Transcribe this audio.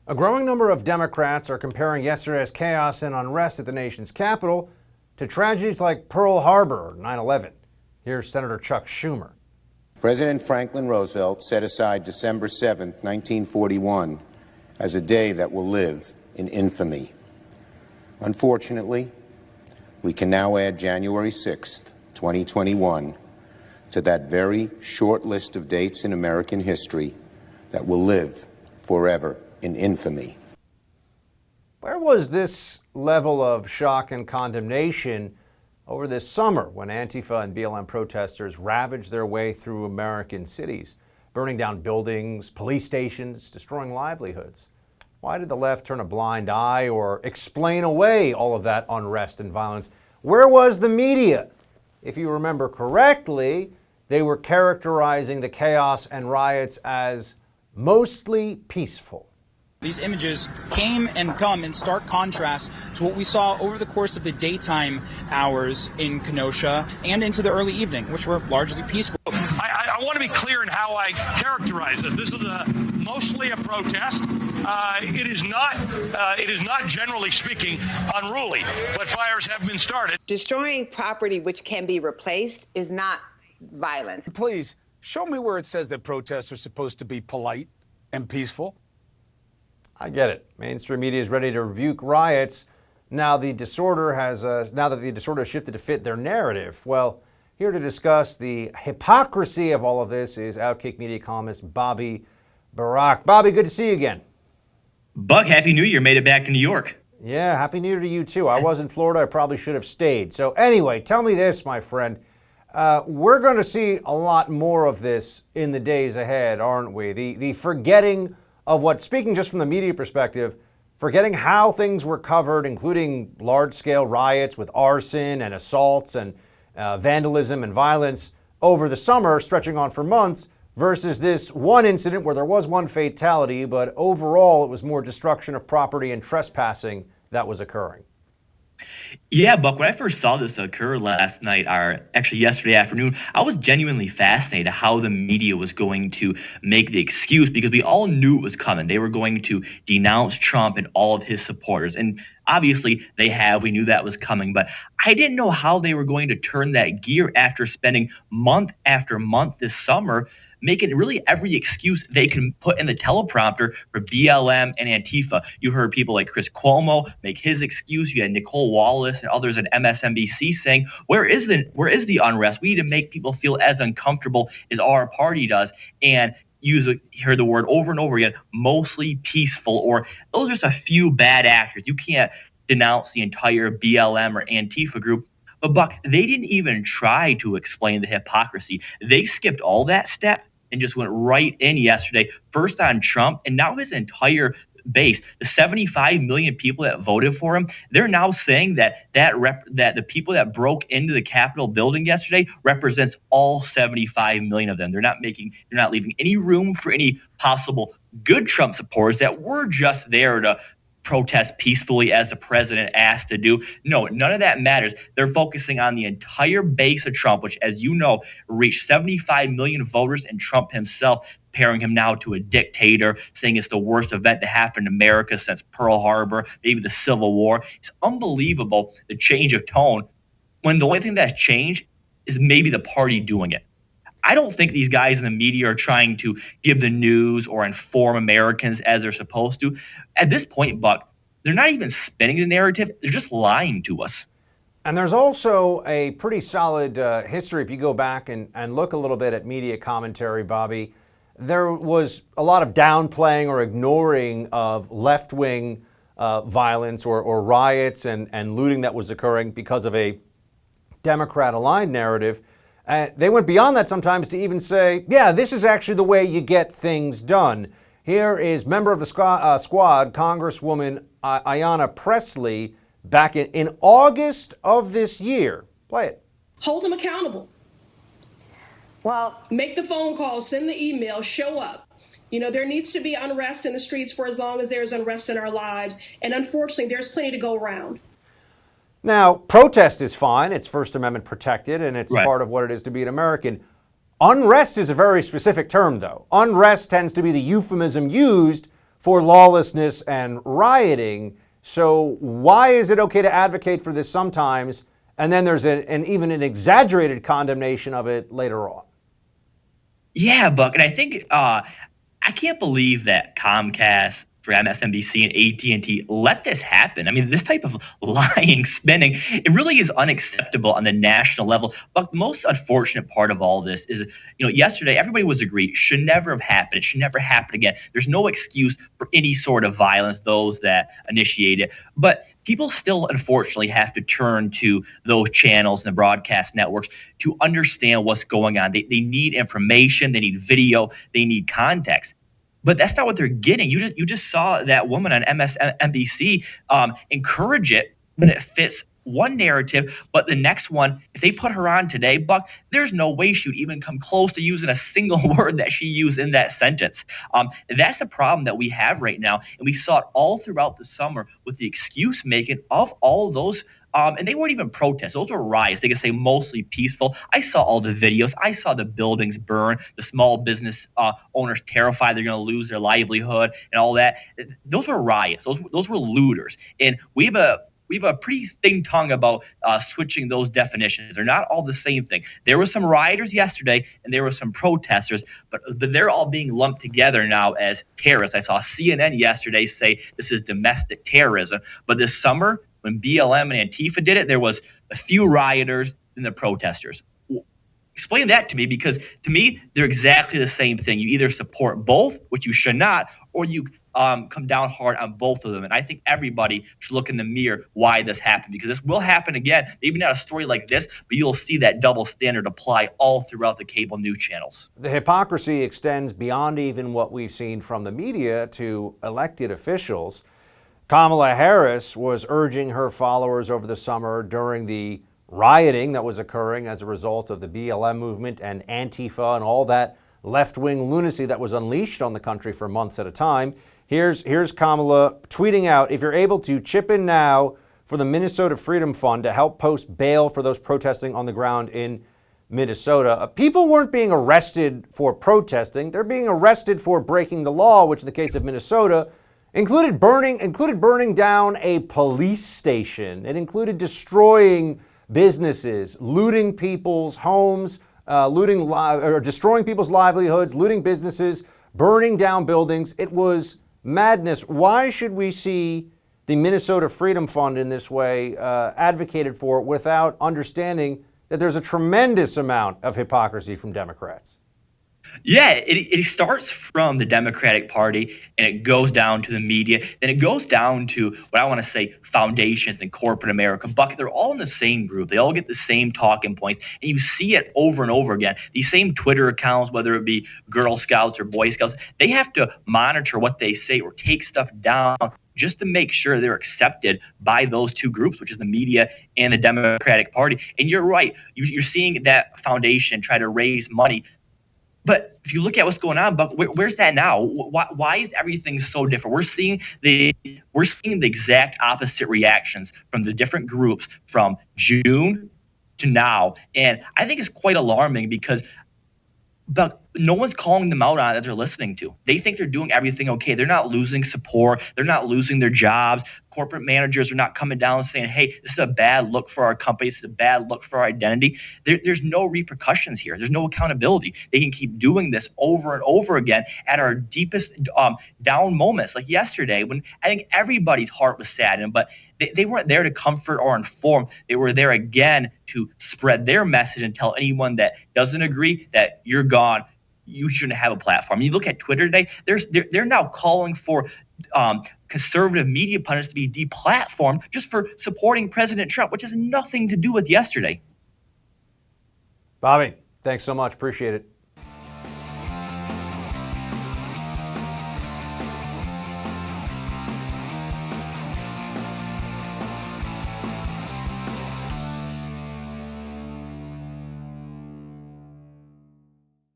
A growing number of Democrats are comparing yesterday's chaos and unrest at the nation's capital to tragedies like Pearl Harbor or 9/11. Here's Senator Chuck Schumer. President Franklin Roosevelt set aside December 7th, 1941, as a day that will live in infamy. Unfortunately, we can now add January 6th, 2021, to that very short list of dates in American history that will live forever in infamy. Where was this level of shock and condemnation over this summer when Antifa and BLM protesters ravaged their way through American cities, burning down buildings, police stations, destroying livelihoods? Why did the left turn a blind eye or explain away all of that unrest and violence? Where was the media? If you remember correctly, they were characterizing the chaos and riots as mostly peaceful. These images came and come in stark contrast to what we saw over the course of the daytime hours in Kenosha and into the early evening, which were largely peaceful. I want to be clear in how I characterize this. This is mostly a protest. It is not, generally speaking, unruly, but fires have been started. Destroying property which can be replaced is not violence. Please, show me where it says that protests are supposed to be polite and peaceful. I get it. Mainstream media is ready to rebuke riots now that the disorder has shifted to fit their narrative. Well, here to discuss the hypocrisy of all of this is OutKick media columnist Bobby Burack. Bobby, good to see you again. Buck, Happy New Year. Made it back to New York. Yeah, Happy New Year to you too. I was in Florida. I probably should have stayed. So anyway, tell me this, my friend. We're going to see a lot more of this in the days ahead, aren't we? The forgetting of what, speaking just from the media perspective, forgetting how things were covered, including large-scale riots with arson and assaults and vandalism and violence over the summer, stretching on for months, versus this one incident where there was one fatality, but overall it was more destruction of property and trespassing that was occurring. Yeah, Buck, when I first saw this occur last night, or actually yesterday afternoon, I was genuinely fascinated how the media was going to make the excuse, because we all knew it was coming. They were going to denounce Trump and all of his supporters. And obviously they have. We knew that was coming. But I didn't know how they were going to turn that gear after spending month after month this summer making really every excuse they can put in the teleprompter for BLM and Antifa. You heard people like Chris Cuomo make his excuse. You had Nicole Wallace and others at MSNBC saying, where is the unrest? We need to make people feel as uncomfortable as our party does. And hear the word over and over again, mostly peaceful, or those are just a few bad actors. You can't denounce the entire BLM or Antifa group. But Buck, they didn't even try to explain the hypocrisy. They skipped all that step and just went right in yesterday, first on Trump, and now his entire base, the 75 million people that voted for him, they're now saying that the people that broke into the Capitol building yesterday represents all 75 million of them. They're not leaving any room for any possible good Trump supporters that were just there to protest peacefully as the president asked to do. No, none of that matters. They're focusing on the entire base of Trump, which, as you know, reached 75 million voters, and Trump himself comparing him now to a dictator, saying it's the worst event to happen in America since Pearl Harbor, maybe the Civil War. It's unbelievable, the change of tone, when the only thing that's changed is maybe the party doing it. I don't think these guys in the media are trying to give the news or inform Americans as they're supposed to. At this point, Buck, they're not even spinning the narrative. They're just lying to us. And there's also a pretty solid history. If you go back and look a little bit at media commentary, Bobby, there was a lot of downplaying or ignoring of left-wing violence or riots and looting that was occurring because of a Democrat-aligned narrative. They went beyond that sometimes to even say, yeah, this is actually the way you get things done. Here is member of the squad, Congresswoman Ayanna Pressley, back in August of this year. Play it. Hold them accountable. Well, make the phone call, send the email, show up. You know, there needs to be unrest in the streets for as long as there's unrest in our lives. And unfortunately, there's plenty to go around. Now, protest is fine. It's First Amendment protected, and it's Right. part of what it is to be an American. Unrest is a very specific term, though. Unrest tends to be the euphemism used for lawlessness and rioting. So why is it okay to advocate for this sometimes, and then there's even an exaggerated condemnation of it later on? Yeah, Buck, and I think I can't believe that Comcast, for MSNBC and AT&T let this happen. I mean, this type of lying, spinning, it really is unacceptable on the national level. But the most unfortunate part of all this is, yesterday everybody was agreed it should never have happened. It should never happen again. There's no excuse for any sort of violence, those that initiate it. But people still, unfortunately, have to turn to those channels and the broadcast networks to understand what's going on. They need information. They need video. They need context. But that's not what they're getting. You just saw that woman on MSNBC encourage it when it fits one narrative, but the next one, if they put her on today, Buck, there's no way she would even come close to using a single word that she used in that sentence. That's the problem that we have right now, and we saw it all throughout the summer with the excuse making of all those. And they weren't even protests. Those were riots. They could say mostly peaceful. I saw all the videos. I saw the buildings burn, the small business owners terrified they're going to lose their livelihood and all that. Those were riots. Those were looters. And we have a pretty thin tongue about switching those definitions. They're not all the same thing. There were some rioters yesterday, and there were some protesters, but they're all being lumped together now as terrorists. I saw CNN yesterday say this is domestic terrorism. But this summer, when BLM and Antifa did it, there was a few rioters and the protesters. Explain that to me, because to me, they're exactly the same thing. You either support both, which you should not, or you come down hard on both of them. And I think everybody should look in the mirror why this happened, because this will happen again. Maybe not a story like this, but you'll see that double standard apply all throughout the cable news channels. The hypocrisy extends beyond even what we've seen from the media to elected officials. Kamala Harris was urging her followers over the summer during the rioting that was occurring as a result of the BLM movement and Antifa and all that left-wing lunacy that was unleashed on the country for months at a time. Here's Kamala tweeting out, "If you're able to, chip in now for the Minnesota Freedom Fund to help post bail for those protesting on the ground in Minnesota." People weren't being arrested for protesting. They're being arrested for breaking the law, which in the case of Minnesota included burning down a police station. It included destroying businesses, looting people's homes, destroying people's livelihoods, looting businesses, burning down buildings. It was madness. Why should we see the Minnesota Freedom Fund in this way advocated for without understanding that there's a tremendous amount of hypocrisy from Democrats? Yeah, it starts from the Democratic Party, and it goes down to the media. Then it goes down to what I want to say foundations and corporate America. Buck, they're all in the same group. They all get the same talking points, and you see it over and over again. These same Twitter accounts, whether it be Girl Scouts or Boy Scouts, they have to monitor what they say or take stuff down just to make sure they're accepted by those two groups, which is the media and the Democratic Party. And you're right. You're seeing that foundation try to raise money. But if you look at what's going on, Buck, where's that now? Why is everything so different? We're seeing the exact opposite reactions from the different groups from June to now, and I think it's quite alarming because, Buck, no one's calling them out on it that they're listening to. They think they're doing everything okay. They're not losing support. They're not losing their jobs. Corporate managers are not coming down and saying, hey, this is a bad look for our company. This is a bad look for our identity. There's no repercussions here. There's no accountability. They can keep doing this over and over again at our deepest down moments, like yesterday when I think everybody's heart was saddened, but they weren't there to comfort or inform. They were there again to spread their message and tell anyone that doesn't agree that you're gone. You shouldn't have a platform. You look at Twitter today, they're now calling for conservative media pundits to be deplatformed just for supporting President Trump, which has nothing to do with yesterday. Bobby, thanks so much. Appreciate it.